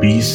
20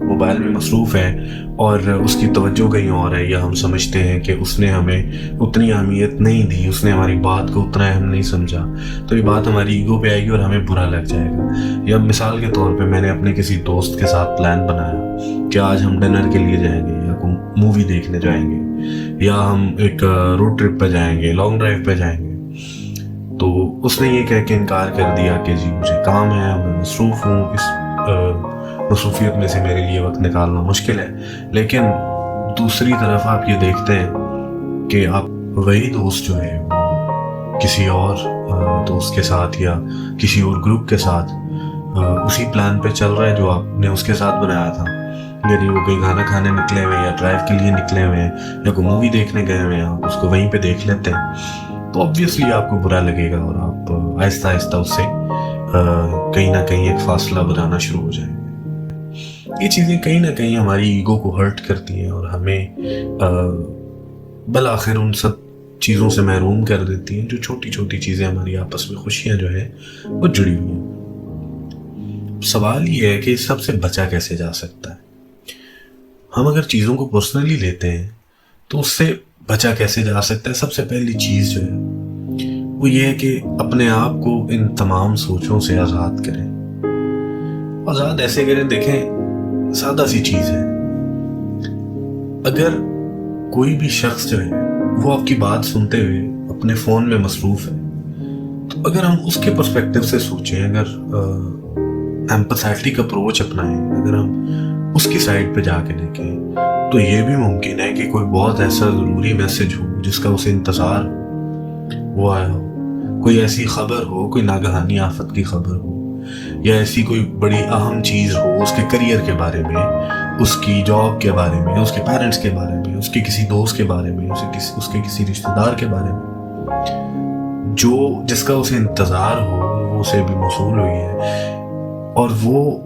mobile میں مصروف ہے اور اس کی توجہ کہیں اور ہے، یا ہم سمجھتے ہیں کہ اس نے ہمیں اتنی اہمیت نہیں دی، اس نے ہماری بات کو اتنا اہم نہیں سمجھا، تو یہ بات ہماری ایگو پہ آئے گی اور ہمیں برا لگ جائے گا۔ یا مثال کے طور پہ میں نے اپنے کسی دوست کے ساتھ پلان بنایا کہ آج ہم ڈنر کے لیے جائیں گے، یا کوئی مووی دیکھنے جائیں گے، یا ہم ایک روڈ ٹرپ پہ جائیں گے، لانگ ڈرائیو پہ جائیں گے، تو اس نے یہ کہہ کے انکار کر دیا کہ جی مجھے کام ہے، میں مصروف ہوں، اس مصروفیت میں سے میرے لیے وقت نکالنا مشکل ہے۔ لیکن دوسری طرف آپ یہ دیکھتے ہیں کہ آپ وہی دوست جو ہے کسی اور دوست کے ساتھ یا کسی اور گروپ کے ساتھ اسی پلان پہ چل رہا ہے جو آپ نے اس کے ساتھ بنایا تھا، یعنی وہ کہیں کھانا کھانے نکلے ہوئے یا ڈرائیو کے لیے نکلے ہوئے ہیں یا کوئی مووی دیکھنے گئے ہوئے ہیں، آپ اس کو وہیں پہ دیکھ لیتے ہیں، تو آبویسلی آپ کو برا لگے گا اور آپ آہستہ آہستہ اس سے کہیں نہ کہیں ایک فاصلہ بنانا شروع ہو جائیں گے۔ یہ چیزیں کہیں نہ کہیں ہماری ایگو کو ہرٹ کرتی ہیں اور ہمیں بالآخر ان سب چیزوں سے محروم کر دیتی ہیں جو چھوٹی چھوٹی چیزیں ہماری آپس میں خوشیاں جو ہیں وہ جڑی ہوئی ہیں۔ سوال یہ ہے کہ اس سب سے بچا کیسے جا سکتا ہے؟ ہم اگر چیزوں کو پرسنلی لیتے ہیں تو اس سے بچا کیسے جا سکتا ہے؟ سب سے پہلی چیز جو ہے وہ یہ ہے کہ اپنے آپ کو ان تمام سوچوں سے آزاد کریں۔ آزاد ایسے کریں، دیکھیں سادہ سی چیز ہے، اگر کوئی بھی شخص جو ہے وہ آپ کی بات سنتے ہوئے اپنے فون میں مصروف ہے، تو اگر ہم اس کے پرسپیکٹیو سے سوچیں، اگر ایمپیتھیٹک اپروچ اپنائیں، اگر ہم اس کی سائڈ پہ جا کے دیکھیں، تو یہ بھی ممکن ہے کہ کوئی بہت ایسا ضروری میسج ہو جس کا اسے انتظار وہ آیا ہو، کوئی ایسی خبر ہو، کوئی ناگہانی آفت کی خبر ہو، یا ایسی کوئی بڑی اہم چیز ہو اس کے کریئر کے بارے میں، اس کی جاب کے بارے میں، اس کے پیرنٹس کے بارے میں، اس کے کسی دوست کے بارے میں، اس کے کسی رشتہ دار کے بارے میں، جس کا اسے انتظار ہو، وہ اسے بھی موصول ہوئی ہے اور وہ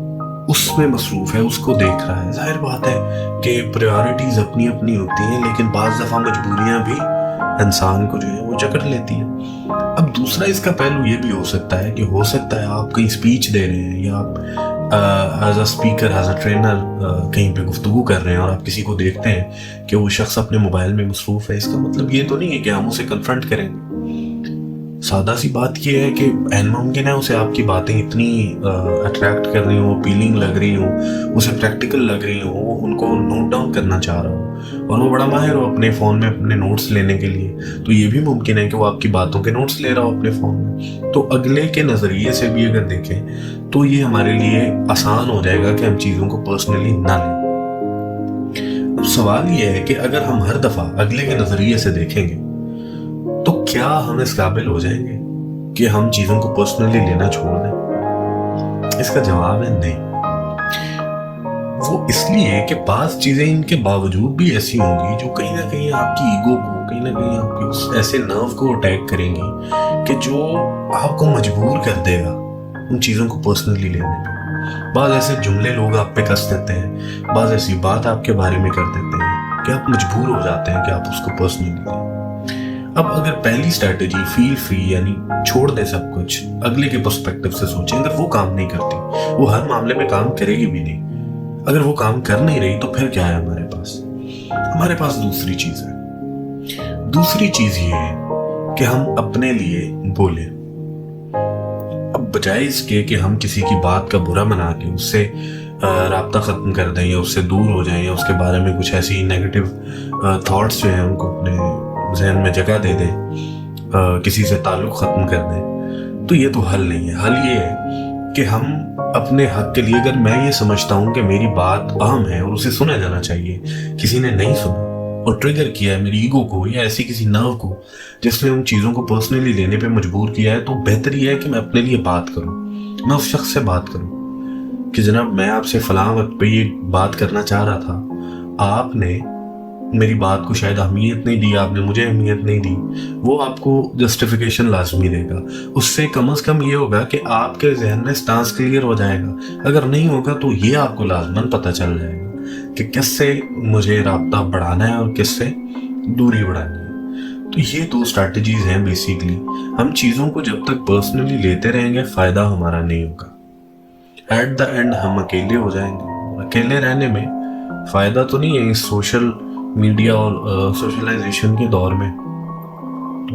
اس میں مصروف ہے، اس کو دیکھ رہا ہے۔ ظاہر بات ہے کہ پریورٹیز اپنی اپنی ہوتی ہیں، لیکن بعض دفعہ مجبوریاں بھی انسان کو جو ہے وہ جکڑ لیتی ہیں۔ اب دوسرا اس کا پہلو یہ بھی ہو سکتا ہے کہ ہو سکتا ہے آپ کہیں اسپیچ دے رہے ہیں یا آپ as a speaker, as a trainer کہیں پہ گفتگو کر رہے ہیں اور آپ کسی کو دیکھتے ہیں کہ وہ شخص اپنے موبائل میں مصروف ہے۔ اس کا مطلب یہ تو نہیں ہے کہ ہم اسے کنفرنٹ کریں گے۔ سادہ سی بات یہ ہے کہ ممکن ہے اسے آپ کی باتیں اتنی اٹریکٹ کر رہی ہوں، اپیلنگ لگ رہی ہوں، اسے پریکٹیکل لگ رہی ہوں، وہ ان کو نوٹ ڈاؤن کرنا چاہ رہا ہو اور وہ بڑا ماہر ہو اپنے فون میں اپنے نوٹس لینے کے لیے، تو یہ بھی ممکن ہے کہ وہ آپ کی باتوں کے نوٹس لے رہا ہو اپنے فون میں۔ تو اگلے کے نظریے سے بھی اگر دیکھیں تو یہ ہمارے لیے آسان ہو جائے گا کہ ہم چیزوں کو پرسنلی نہ لیں۔ اب سوال یہ ہے کہ اگر ہم ہر دفعہ اگلے کے نظریے سے دیکھیں گے تو کیا ہم اس قابل ہو جائیں گے کہ ہم چیزوں کو پرسنلی لینا چھوڑ دیں؟ اس کا جواب ہے نہیں۔ وہ اس لیے کہ بعض چیزیں ان کے باوجود بھی ایسی ہوں گی جو کہیں نہ کہیں آپ کی ایگو کو، کہیں نہ کہیں آپ کے اس ایسے نرو کو اٹیک کریں گی کہ جو آپ کو مجبور کر دے گا ان چیزوں کو پرسنلی لینے میں۔ بعض ایسے جملے لوگ آپ پہ کس دیتے ہیں، بعض ایسی بات آپ کے بارے میں کر دیتے ہیں کہ آپ مجبور ہو جاتے ہیں کہ آپ اس کو پرسنلی لیں۔ اب اگر پہلی اسٹریٹجی فیل فری، یعنی چھوڑ دیں سب کچھ، اگلے کے پرسپیکٹیو سے سوچیں، اگر وہ کام نہیں کرتی، وہ ہر معاملے میں کام کرے گی بھی نہیں، اگر وہ کام کر نہیں رہی تو پھر کیا ہے ہمارے پاس؟ ہمارے پاس دوسری چیز ہے۔ دوسری چیز یہ ہے کہ ہم اپنے لیے بولیں۔ اب بجائے اس کے کہ ہم کسی کی بات کا برا بنا کے اس سے رابطہ ختم کر دیں یا اس سے دور ہو جائیں یا اس کے بارے میں کچھ ایسی نیگیٹو تھاٹس جو ہیں ان کو اپنے ذہن میں جگہ دے دیں، کسی سے تعلق ختم کر دیں، تو یہ تو حل نہیں ہے۔ حل یہ ہے کہ ہم اپنے حق کے لیے، اگر میں یہ سمجھتا ہوں کہ میری بات اہم ہے اور اسے سنا جانا چاہیے، کسی نے نہیں سنا اور ٹریگر کیا ہے میری ایگو کو یا ایسی کسی نرو کو جس نے ان چیزوں کو پرسنلی لینے پہ مجبور کیا ہے، تو بہتر یہ ہے کہ میں اپنے لیے بات کروں، میں اس شخص سے بات کروں کہ جناب میں آپ سے فلاں وقت پہ یہ بات کرنا چاہ رہا تھا، آپ نے میری بات کو شاید اہمیت نہیں دی، آپ نے مجھے اہمیت نہیں دی۔ وہ آپ کو جسٹیفیکیشن لازمی دے گا، اس سے کم از کم یہ ہوگا کہ آپ کے ذہن میں سٹانس کلیئر ہو جائے گا۔ اگر نہیں ہوگا تو یہ آپ کو لازماً پتہ چل جائے گا کہ کس سے مجھے رابطہ بڑھانا ہے اور کس سے دوری بڑھانی ہے۔ تو یہ دو اسٹریٹجیز ہیں بیسیکلی۔ ہم چیزوں کو جب تک پرسنلی لیتے رہیں گے فائدہ ہمارا نہیں ہوگا، ایٹ دا اینڈ ہم اکیلے ہو جائیں گے، اور اکیلے رہنے میں فائدہ تو نہیں ہے اس سوشل میڈیا اور سوشلائزیشن کے دور میں.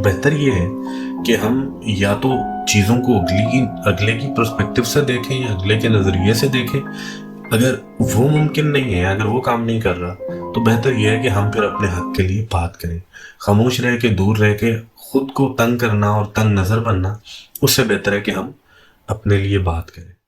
بہتر یہ ہے کہ ہم یا تو چیزوں کو اگلے کی پرسپیکٹو سے دیکھیں یا اگلے کے نظریے سے دیکھیں. اگر وہ ممکن نہیں ہے، اگر وہ کام نہیں کر رہا، تو بہتر یہ ہے کہ ہم پھر اپنے حق کے لیے بات کریں. خاموش رہ کے، دور رہ کے خود کو تنگ کرنا اور تنگ نظر بننا، اس سے بہتر ہے کہ ہم اپنے لیے بات کریں.